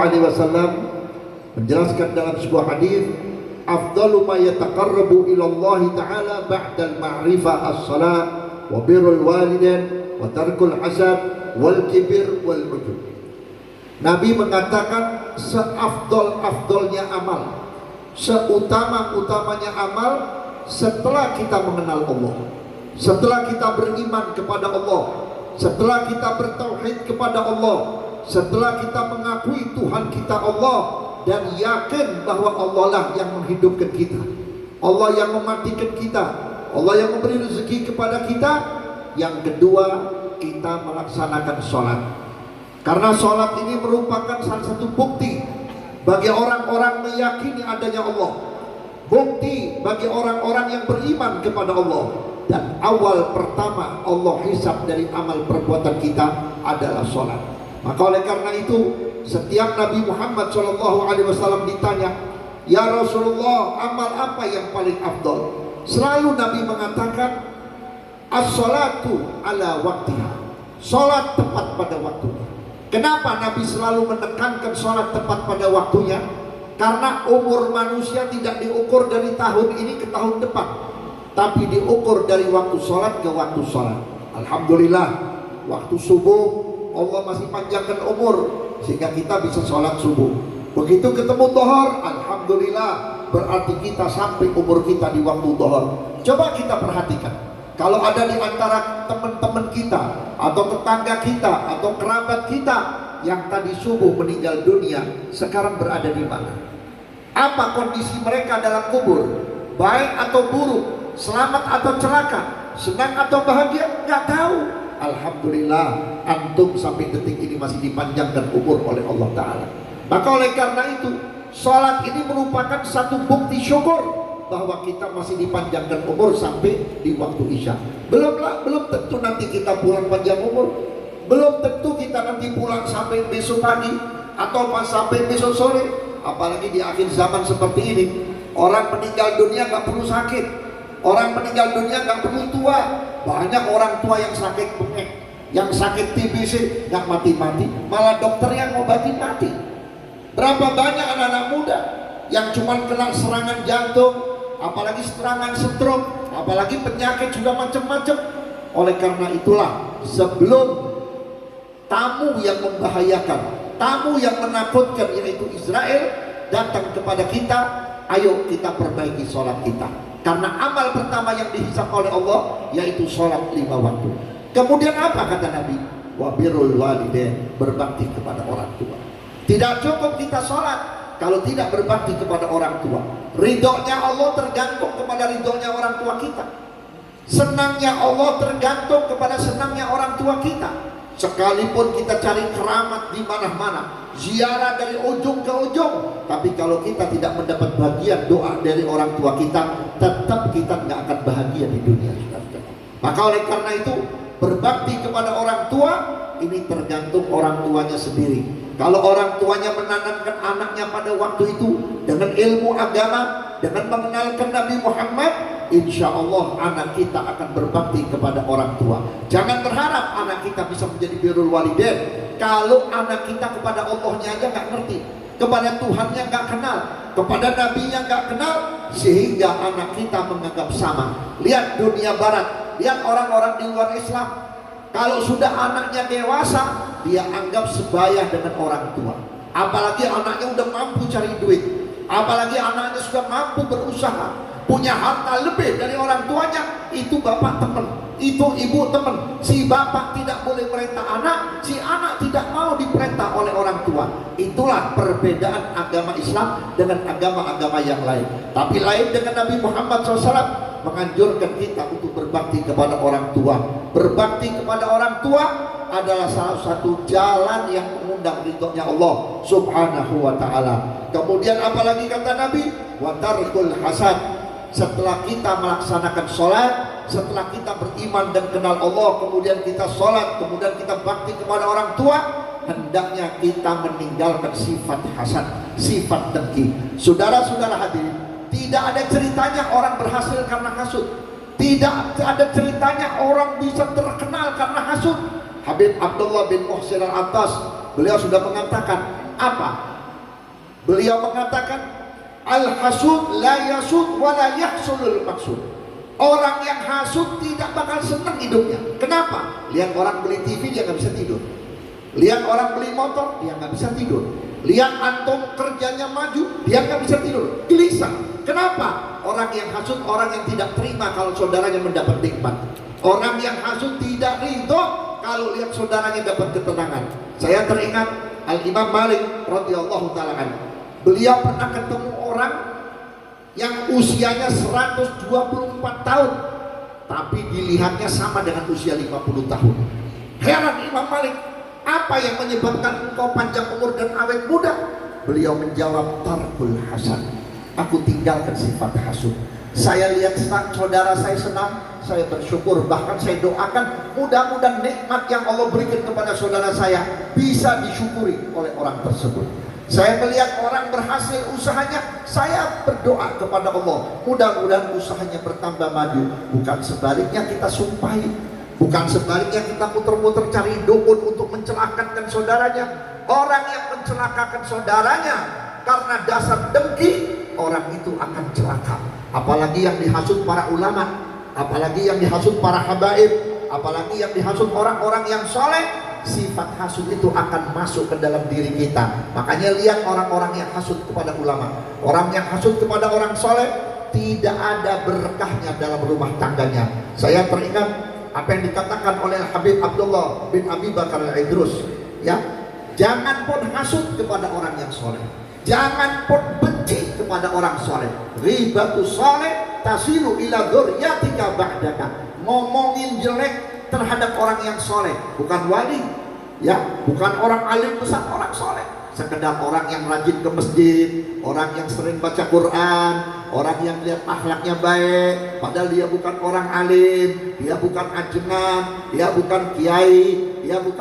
alaihi wasallam menjelaskan dalam sebuah hadis, afdalu ma yataqarrabu ila Allah taala ba'da al-ma'rifah as-salat wa birrul walidain wa tarkul hasad wal kibir wal ujub. Nabi mengatakan seafdol-afdolnya amal, seutama-utamanya amal setelah kita mengenal Allah, setelah kita beriman kepada Allah, setelah kita bertauhid kepada Allah, setelah kita mengakui Tuhan kita Allah dan yakin bahwa Allah lah yang menghidupkan kita, Allah yang mematikan kita, Allah yang memberi rezeki kepada kita. Yang kedua, kita melaksanakan sholat, karena sholat ini merupakan salah satu bukti bagi orang-orang meyakini adanya Allah, bukti bagi orang-orang yang beriman kepada Allah. Dan awal pertama Allah hisab dari amal perbuatan kita adalah sholat. Maka oleh karena itu, setiap Nabi Muhammad SAW ditanya, ya Rasulullah, amal apa yang paling afdol? Selalu Nabi mengatakan, as-salatu ala waktiha, sholat tepat pada waktunya. Kenapa Nabi selalu menekankan sholat tepat pada waktunya? Karena umur manusia tidak diukur dari tahun ini ke tahun depan, tapi diukur dari waktu sholat ke waktu sholat. Alhamdulillah, waktu subuh Allah masih panjangkan umur sehingga kita bisa sholat subuh. Begitu ketemu dhuhur, alhamdulillah, berarti kita sampai umur kita di waktu dhuhur. Coba kita perhatikan, kalau ada di antara teman-teman kita atau tetangga kita atau kerabat kita yang tadi subuh meninggal dunia, sekarang berada di mana? Apa kondisi mereka dalam kubur? Baik atau buruk, selamat atau celaka, senang atau bahagia? Nggak tahu. Alhamdulillah, antum sampai detik ini masih dipanjangkan umur oleh Allah Ta'ala. Maka oleh karena itu, sholat ini merupakan satu bukti syukur bahwa kita masih dipanjangkan umur sampai di waktu isya. Belum tentu nanti kita pulang panjang umur, belum tentu kita nanti pulang sampai besok pagi atau pas sampai besok sore. Apalagi di akhir zaman seperti ini, orang meninggal dunia nggak perlu sakit, orang meninggal dunia nggak perlu tua. Banyak orang tua yang sakit bengek, yang sakit TBC nggak mati-mati, malah dokter yang ngobatin mati. Berapa banyak anak-anak muda yang cuma kena serangan jantung, apalagi serangan stroke, apalagi penyakit juga macam-macam. Oleh karena itulah, sebelum tamu yang membahayakan, tamu yang menakutkan, yaitu Israel, datang kepada kita, ayo kita perbaiki sholat kita. Karena amal pertama yang dihisab oleh Allah yaitu sholat 5 waktu. Kemudian apa kata Nabi? Wa birrul walidain, berbakti kepada orang tua. Tidak cukup kita sholat kalau tidak berbakti kepada orang tua. Ridhonya Allah tergantung kepada ridhonya orang tua kita. Senangnya Allah tergantung kepada senangnya orang tua kita. Sekalipun kita cari keramat di mana-mana, ziarah dari ujung ke ujung, tapi kalau kita tidak mendapat bagian doa dari orang tua kita, tetap kita nggak akan bahagia di dunia. Maka oleh karena itu, berbakti kepada orang tua ini tergantung orang tuanya sendiri. Kalau orang tuanya menanamkan anaknya pada waktu itu dengan ilmu agama, dengan mengenalkan Nabi Muhammad, insya Allah anak kita akan berbakti kepada orang tua. Jangan berharap anak kita bisa menjadi birrul walidain kalau anak kita kepada Allahnya aja nggak ngerti, kepada Tuhannya nggak kenal, kepada Nabinya nggak kenal, sehingga anak kita menganggap sama. Lihat dunia barat, lihat orang-orang di luar Islam, kalau sudah anaknya dewasa, dia anggap sebaya dengan orang tua. Apalagi anaknya udah mampu cari duit, apalagi anaknya sudah mampu berusaha, punya harta lebih dari orang tuanya, itu bapak teman, itu ibu teman. Si bapak tidak boleh perintah anak, si anak tidak mau diperintah oleh orang tua. Itulah perbedaan agama Islam dengan agama-agama yang lain. Tapi lain dengan Nabi Muhammad SAW menganjurkan kita untuk berbakti kepada orang tua. Berbakti kepada orang tua adalah salah satu jalan yang mengundang ridhonya Allah Subhanahu wa ta'ala. Kemudian apalagi kata Nabi, wa tarkul hasad. Setelah kita melaksanakan sholat, setelah kita beriman dan kenal Allah, kemudian kita sholat, kemudian kita bakti kepada orang tua, hendaknya kita meninggalkan sifat hasad, sifat dengki. Saudara-saudara hadirin, tidak ada ceritanya orang berhasil karena hasud, tidak ada ceritanya orang bisa terkenal karena hasud. Habib Abdullah bin Muhsin Al-Attas, beliau sudah mengatakan apa? Beliau mengatakan, al-hasud la yasud wa la yahsulul maksud. Orang yang hasud tidak bakal senang hidupnya. Kenapa? Lihat orang beli TV dia nggak bisa tidur. Lihat orang beli motor dia nggak bisa tidur. Lihat antum kerjanya maju dia nggak bisa tidur. Gelisah. Kenapa? Orang yang hasud orang yang tidak terima kalau saudaranya mendapat nikmat. Orang yang hasud tidak ridho kalau lihat saudaranya dapat ketenangan. Saya teringat Al-Imam Malik radhiyallahu taala anhu. Beliau pernah ketemu orang yang usianya 124 tahun, tapi dilihatnya sama dengan usia 50 tahun. Heran Imam Malik, apa yang menyebabkan engkau panjang umur dan awet muda? Beliau menjawab, tarkul hasan. Aku tinggalkan sifat hasud. Saya lihat saudara saya senang, saya bersyukur, bahkan saya doakan mudah-mudahan nikmat yang Allah berikan kepada saudara saya bisa disyukuri oleh orang tersebut. Saya melihat orang berhasil usahanya, saya berdoa kepada Allah, mudah-mudahan usahanya bertambah maju. Bukan sebaliknya kita sumpahi, bukan sebaliknya kita muter-muter cari dukun untuk mencelakakan saudaranya. Orang yang mencelakakan saudaranya karena dasar dengki, orang itu akan celaka. Apalagi yang dihasut para ulama, apalagi yang dihasut para habaib, apalagi yang dihasut orang-orang yang soleh. Sifat hasud itu akan masuk ke dalam diri kita. Makanya lihat orang-orang yang hasud kepada ulama, orang yang hasud kepada orang soleh, tidak ada berkahnya dalam rumah tangganya. Saya teringat apa yang dikatakan oleh Habib Abdullah bin Abi Bakar Al-Idrus, ya, jangan pun hasud kepada orang yang soleh, jangan pun benci kepada orang soleh. Ghibatu soleh tasilu ila dzurriyyatika ba'daka. Ngomongin jelek terhadap orang yang soleh, bukan wali, ya, bukan orang alim besar, orang soleh. Sekedar orang yang rajin ke masjid, orang yang sering baca Quran, orang yang lihat akhlaknya baik, padahal dia bukan orang alim, dia bukan ajengan, dia bukan kiai, dia bukan